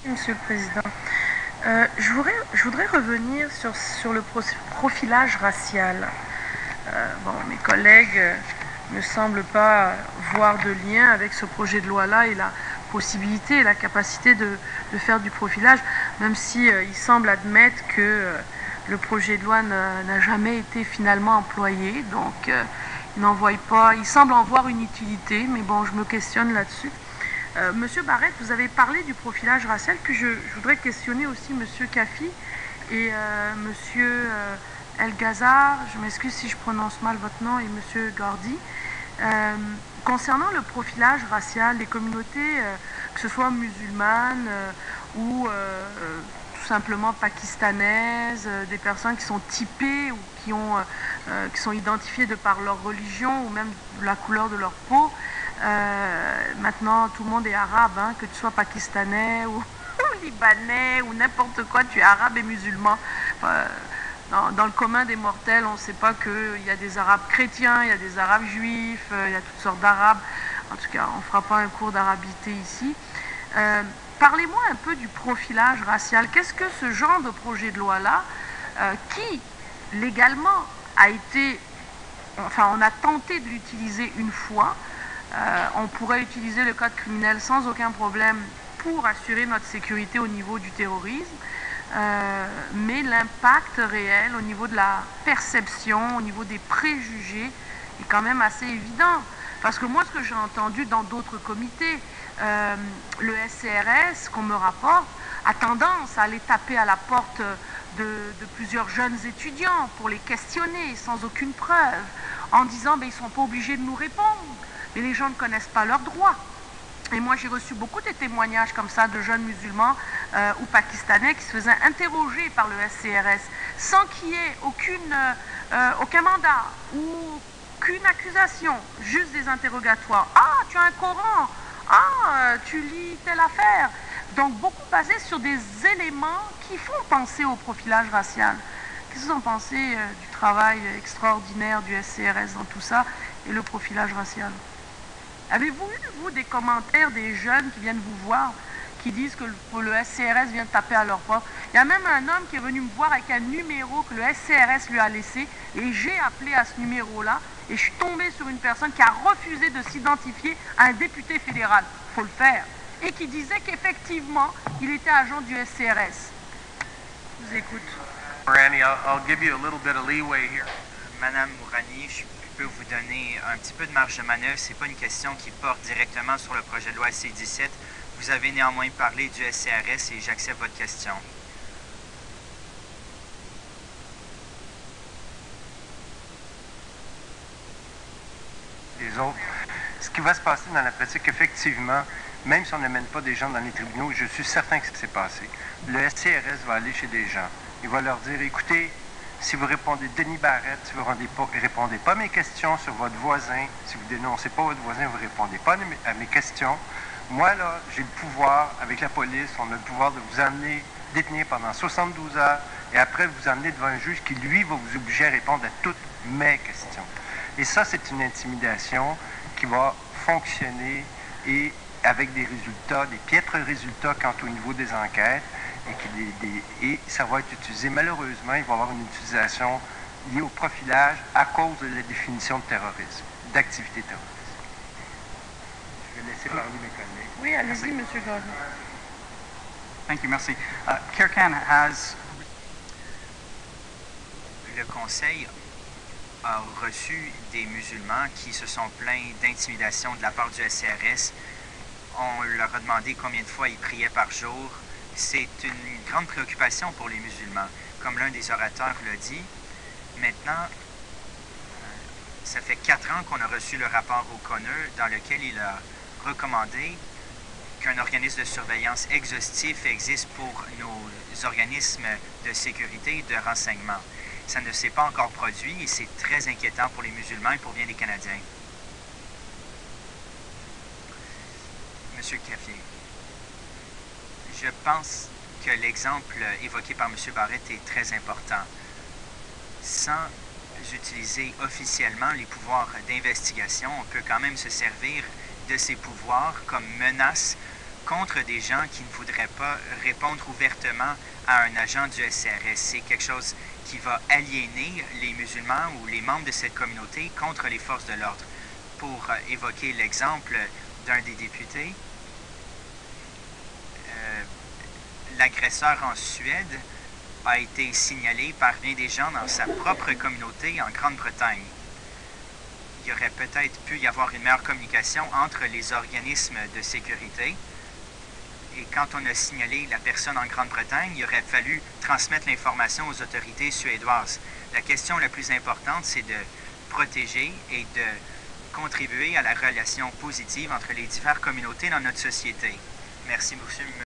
Monsieur le Président. Je voudrais revenir sur le profilage racial. Bon, mes collègues ne semblent pas voir de lien avec ce projet de loi-là et la possibilité et la capacité de faire du profilage, même si ils semblent admettre que le projet de loi n'a jamais été finalement employé. Donc, ils n'en voient pas, ils semblent en voir une utilité, mais bon, je me questionne là-dessus. Monsieur Barrett, vous avez parlé du profilage racial, puis je voudrais questionner aussi Monsieur Kafi et Monsieur El Ghazar, je m'excuse si je prononce mal votre nom, et Monsieur Gordy. Concernant le profilage racial, les communautés, que ce soit musulmanes tout simplement pakistanaises, des personnes qui sont typées ou qui sont identifiées de par leur religion ou même la couleur de leur peau. Maintenant, tout le monde est arabe, hein, que tu sois pakistanais ou libanais ou n'importe quoi, tu es arabe et musulman. Dans le commun des mortels, on ne sait pas qu'il y a des arabes chrétiens, il y a des arabes juifs, il y a toutes sortes d'arabes. En tout cas, on ne fera pas un cours d'arabité ici. Parlez-moi un peu du profilage racial. Qu'est-ce que ce genre de projet de loi-là, qui légalement a été, enfin, on a tenté de l'utiliser une fois, on pourrait utiliser le code criminel sans aucun problème pour assurer notre sécurité au niveau du terrorisme, mais l'impact réel au niveau de la perception, au niveau des préjugés est quand même assez évident. Parce que moi, ce que j'ai entendu dans d'autres comités, le SCRS, qu'on me rapporte, a tendance à aller taper à la porte de plusieurs jeunes étudiants pour les questionner sans aucune preuve, en disant ben, ils ne sont pas obligés de nous répondre, mais les gens ne connaissent pas leurs droits. Et moi, j'ai reçu beaucoup de témoignages comme ça de jeunes musulmans ou pakistanais qui se faisaient interroger par le SCRS sans qu'il y ait aucun mandat ou aucune accusation, juste des interrogatoires. Ah, tu as un Coran. Ah, tu lis telle affaire. Donc, beaucoup basé sur des éléments qui font penser au profilage racial. Qu'est-ce que vous en pensez du travail extraordinaire du SCRS dans tout ça et le profilage racial? Avez-vous eu, vous, des commentaires des jeunes qui viennent vous voir, qui disent que le SCRS vient de taper à leur porte? Il y a même un homme qui est venu me voir avec un numéro que le SCRS lui a laissé, et j'ai appelé à ce numéro-là, et je suis tombée sur une personne qui a refusé de s'identifier à un député fédéral. Il faut le faire. Et qui disait qu'effectivement, il était agent du SCRS. Je vous écoute. Randy, I'll give you a little bit of leeway here. Madame Mourani, je peux vous donner un petit peu de marge de manœuvre. Ce n'est pas une question qui porte directement sur le projet de loi C-17. Vous avez néanmoins parlé du SCRS et j'accepte votre question. Les autres. Ce qui va se passer dans la pratique, effectivement, même si on n'amène pas des gens dans les tribunaux, je suis certain que ce qui s'est passé. Le SCRS va aller chez des gens. Il va leur dire, écoutez, si vous répondez Denis Barrett, si vous ne répondez pas à mes questions sur votre voisin, si vous ne dénoncez pas votre voisin, vous ne répondez pas à mes questions, moi, là, j'ai le pouvoir, avec la police, on a le pouvoir de vous amener détenir pendant 72 heures et après vous amener devant un juge qui, lui, va vous obliger à répondre à toutes mes questions. Et ça, c'est une intimidation qui va fonctionner et avec des résultats, des piètres résultats quant au niveau des enquêtes. Et ça va être utilisé, malheureusement, il va y avoir une utilisation liée au profilage à cause de la définition de terrorisme, d'activité terroriste. Je vais laisser parler mes collègues. Oui, allez-y, M. Gordon. Thank you, merci. Kirkan has... Le Conseil a reçu des musulmans qui se sont plaints d'intimidation de la part du SCRS. On leur a demandé combien de fois ils priaient par jour. C'est une grande préoccupation pour les musulmans. Comme l'un des orateurs l'a dit, maintenant, ça fait 4 ans qu'on a reçu le rapport O'Connor dans lequel il a recommandé qu'un organisme de surveillance exhaustif existe pour nos organismes de sécurité et de renseignement. Ça ne s'est pas encore produit et c'est très inquiétant pour les musulmans et pour bien les Canadiens. Monsieur Cafier, je pense que l'exemple évoqué par M. Barrett est très important. Sans utiliser officiellement les pouvoirs d'investigation, on peut quand même se servir de ces pouvoirs comme menace contre des gens qui ne voudraient pas répondre ouvertement à un agent du SCRS. C'est quelque chose qui va aliéner les musulmans ou les membres de cette communauté contre les forces de l'ordre. Pour évoquer l'exemple d'un des députés, l'agresseur en Suède a été signalé par bien des gens dans sa propre communauté en Grande-Bretagne. Il y aurait peut-être pu y avoir une meilleure communication entre les organismes de sécurité. Et quand on a signalé la personne en Grande-Bretagne, il aurait fallu transmettre l'information aux autorités suédoises. La question la plus importante, c'est de protéger et de contribuer à la relation positive entre les diverses communautés dans notre société. Merci, monsieur.